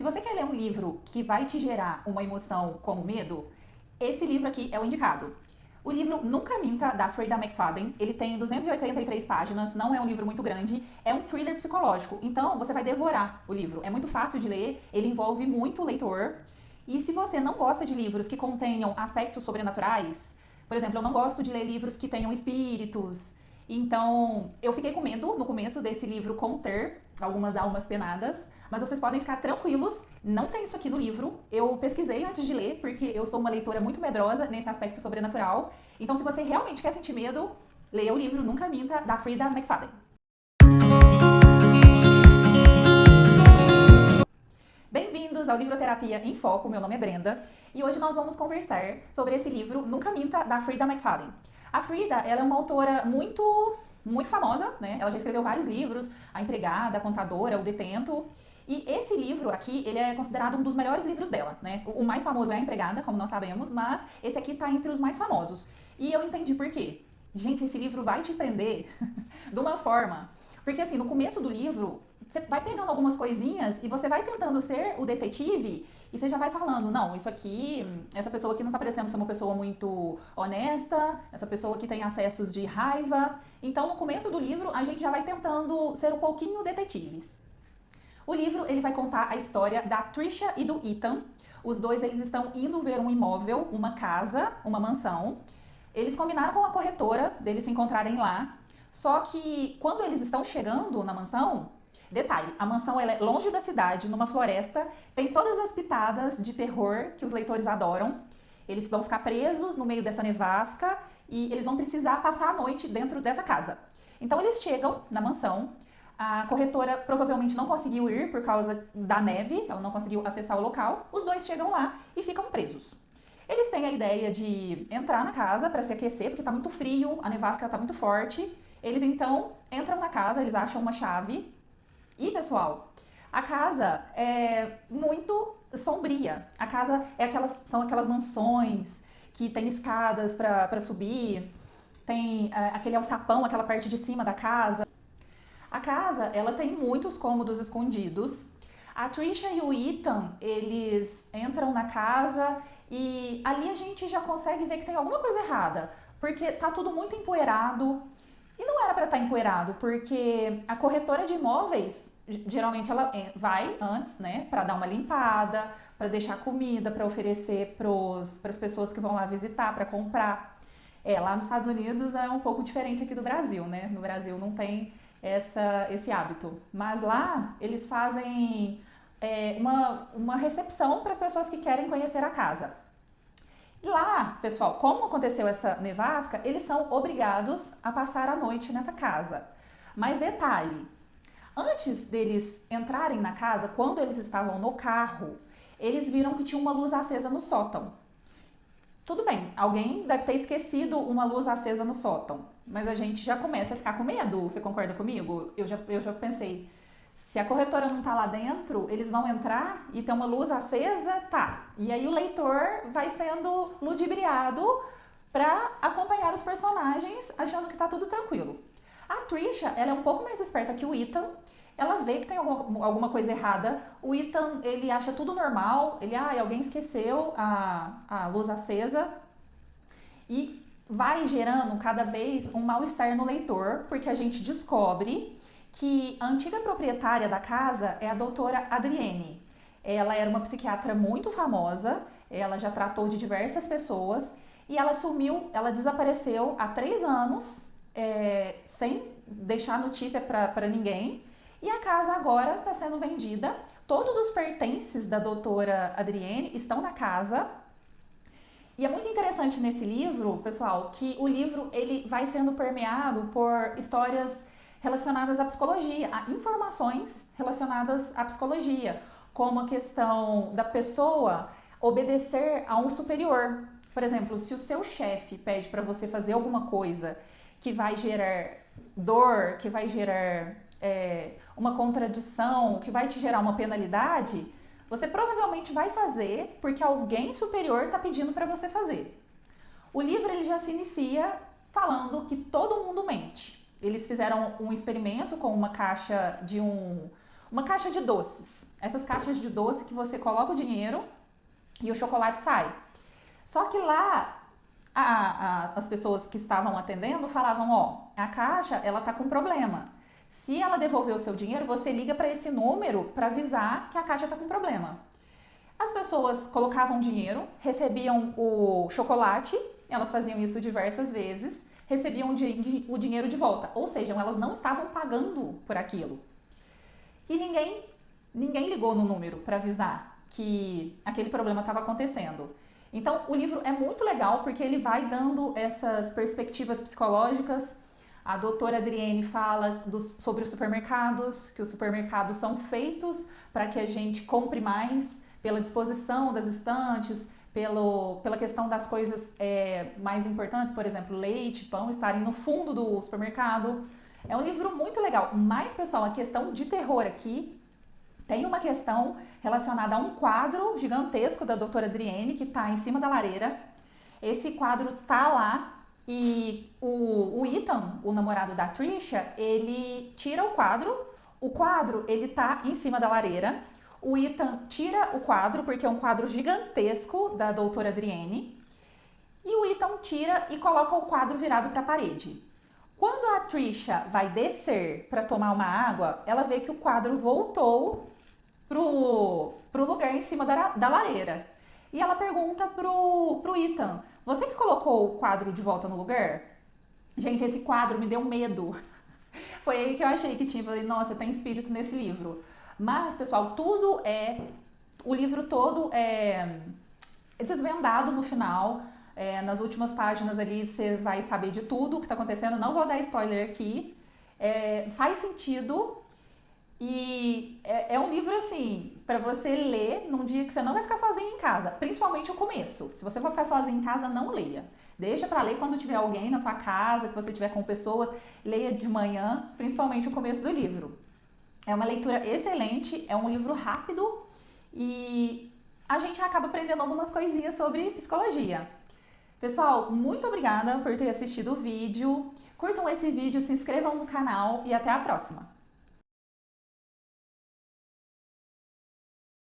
Se você quer ler um livro que vai te gerar uma emoção como medo, esse livro aqui é o indicado. O livro Nunca Minta, da Freida McFadden, ele tem 283 páginas, não é um livro muito grande, é um thriller psicológico, então você vai devorar o livro. É muito fácil de ler, ele envolve muito o leitor. E se você não gosta de livros que contenham aspectos sobrenaturais, por exemplo, eu não gosto de ler livros que tenham espíritos, então eu fiquei com medo no começo desse livro conter algumas almas penadas, mas vocês podem ficar tranquilos, não tem isso aqui no livro. Eu pesquisei antes de ler, porque eu sou uma leitora muito medrosa nesse aspecto sobrenatural. Então, se você realmente quer sentir medo, leia o livro Nunca Minta, da Freida McFadden. Bem-vindos ao Livroterapia em Foco, meu nome é Brenda, e hoje nós vamos conversar sobre esse livro Nunca Minta, da Freida McFadden. A Freida, ela é uma autora muito famosa, né? Ela já escreveu vários livros, A Empregada, A Contadora, O Detento, e esse livro aqui, ele é considerado um dos melhores livros dela, né? O mais famoso é A Empregada, como nós sabemos, mas esse aqui tá entre os mais famosos. E eu entendi por quê. Gente, esse livro vai te prender de uma forma. Porque assim, no começo do livro, você vai pegando algumas coisinhas e você vai tentando ser o detetive e você já vai falando, não, isso aqui, essa pessoa aqui não tá parecendo ser uma pessoa muito honesta, essa pessoa aqui tem acessos de raiva. Então, no começo do livro, a gente já vai tentando ser um pouquinho detetives. O livro, ele vai contar a história da Trisha e do Ethan. Os dois, eles estão indo ver um imóvel, uma casa, uma mansão. Eles combinaram com a corretora deles se encontrarem lá. Só que quando eles estão chegando na mansão, detalhe, a mansão ela é longe da cidade, numa floresta, tem todas as pitadas de terror que os leitores adoram. Eles vão ficar presos no meio dessa nevasca e eles vão precisar passar a noite dentro dessa casa. Então eles chegam na mansão, a corretora provavelmente não conseguiu ir por causa da neve, ela não conseguiu acessar o local. Os dois chegam lá e ficam presos. Eles têm a ideia de entrar na casa para se aquecer, porque tá muito frio, a nevasca tá muito forte. Eles então entram na casa, eles acham uma chave. E, pessoal, a casa é muito sombria. A casa é são aquelas mansões que tem escadas para subir, tem aquele alçapão, aquela parte de cima da casa. A casa, ela tem muitos cômodos escondidos. A Trisha e o Ethan, eles entram na casa e ali a gente já consegue ver que tem alguma coisa errada, porque tá tudo muito empoeirado. E não era para estar empoeirado, porque a corretora de imóveis, geralmente ela vai antes, né, para dar uma limpada, para deixar comida, para oferecer para as pessoas que vão lá visitar, para comprar. Lá nos Estados Unidos é um pouco diferente aqui do Brasil, né? No Brasil não tem esse hábito. Mas lá eles fazem uma recepção para as pessoas que querem conhecer a casa. E lá, pessoal, como aconteceu essa nevasca, eles são obrigados a passar a noite nessa casa. Mas detalhe, antes deles entrarem na casa, quando eles estavam no carro, eles viram que tinha uma luz acesa no sótão. Tudo bem, alguém deve ter esquecido uma luz acesa no sótão, mas a gente já começa a ficar com medo. Você concorda comigo? Eu já pensei, se a corretora não tá lá dentro, eles vão entrar e tem uma luz acesa, tá. E aí o leitor vai sendo ludibriado para acompanhar os personagens, achando que tá tudo tranquilo. A Trisha, ela é um pouco mais esperta que o Ethan. Ela vê que tem alguma coisa errada. O Ethan, ele acha tudo normal. Ele, alguém esqueceu a luz acesa. E vai gerando cada vez um mal-estar no leitor, porque a gente descobre que a antiga proprietária da casa é a doutora Adrienne. Ela era uma psiquiatra muito famosa, ela já tratou de diversas pessoas e ela sumiu, ela desapareceu há 3 anos, sem deixar notícia para ninguém. E a casa agora está sendo vendida. Todos os pertences da doutora Adrienne estão na casa. E é muito interessante nesse livro, pessoal, que o livro ele vai sendo permeado por histórias relacionadas à psicologia, a informações relacionadas à psicologia, como a questão da pessoa obedecer a um superior. Por exemplo, se o seu chefe pede para você fazer alguma coisa que vai gerar dor, que vai gerar uma contradição, que vai te gerar uma penalidade, você provavelmente vai fazer porque alguém superior está pedindo para você fazer. O livro ele já se inicia falando que todo mundo mente. Eles fizeram um experimento com uma caixa de uma caixa de doces. Essas caixas de doce que você coloca o dinheiro e o chocolate sai. Só que lá as pessoas que estavam atendendo falavam, ó, a caixa ela tá com problema. Se ela devolver o seu dinheiro, você liga para esse número para avisar que a caixa tá com problema. As pessoas colocavam dinheiro, recebiam o chocolate, elas faziam isso diversas vezes, recebiam o dinheiro de volta. Ou seja, elas não estavam pagando por aquilo. E ninguém ligou no número para avisar que aquele problema estava acontecendo. Então, o livro é muito legal porque ele vai dando essas perspectivas psicológicas. A doutora Adrienne fala sobre os supermercados, que os supermercados são feitos para que a gente compre mais, pela disposição das estantes, pela questão das coisas mais importantes, por exemplo, leite, pão, estarem no fundo do supermercado. É um livro muito legal. Mas, pessoal, a questão de terror aqui tem uma questão relacionada a um quadro gigantesco da doutora Adrienne, que está em cima da lareira. Esse quadro tá lá e o Ethan, o namorado da Trisha, ele tira o quadro ele tá em cima da lareira. O Ethan tira o quadro, porque é um quadro gigantesco da doutora Adrienne, e o Ethan tira e coloca o quadro virado para a parede. Quando a Trisha vai descer para tomar uma água, ela vê que o quadro voltou pro lugar em cima da lareira. E ela pergunta pro Ethan, você que colocou o quadro de volta no lugar? Gente, esse quadro me deu medo. Foi aí que eu achei que tinha. Falei, nossa, tem espírito nesse livro. Mas, pessoal, o livro todo é desvendado no final. Nas últimas páginas ali você vai saber de tudo o que está acontecendo. Não vou dar spoiler aqui. Faz sentido. E é um livro, assim, para você ler num dia que você não vai ficar sozinho em casa. Principalmente o começo. Se você for ficar sozinho em casa, não leia. Deixa para ler quando tiver alguém na sua casa, que você tiver com pessoas. Leia de manhã, principalmente o começo do livro. É uma leitura excelente, é um livro rápido e a gente acaba aprendendo algumas coisinhas sobre psicologia. Pessoal, muito obrigada por ter assistido o vídeo. Curtam esse vídeo, se inscrevam no canal e até a próxima!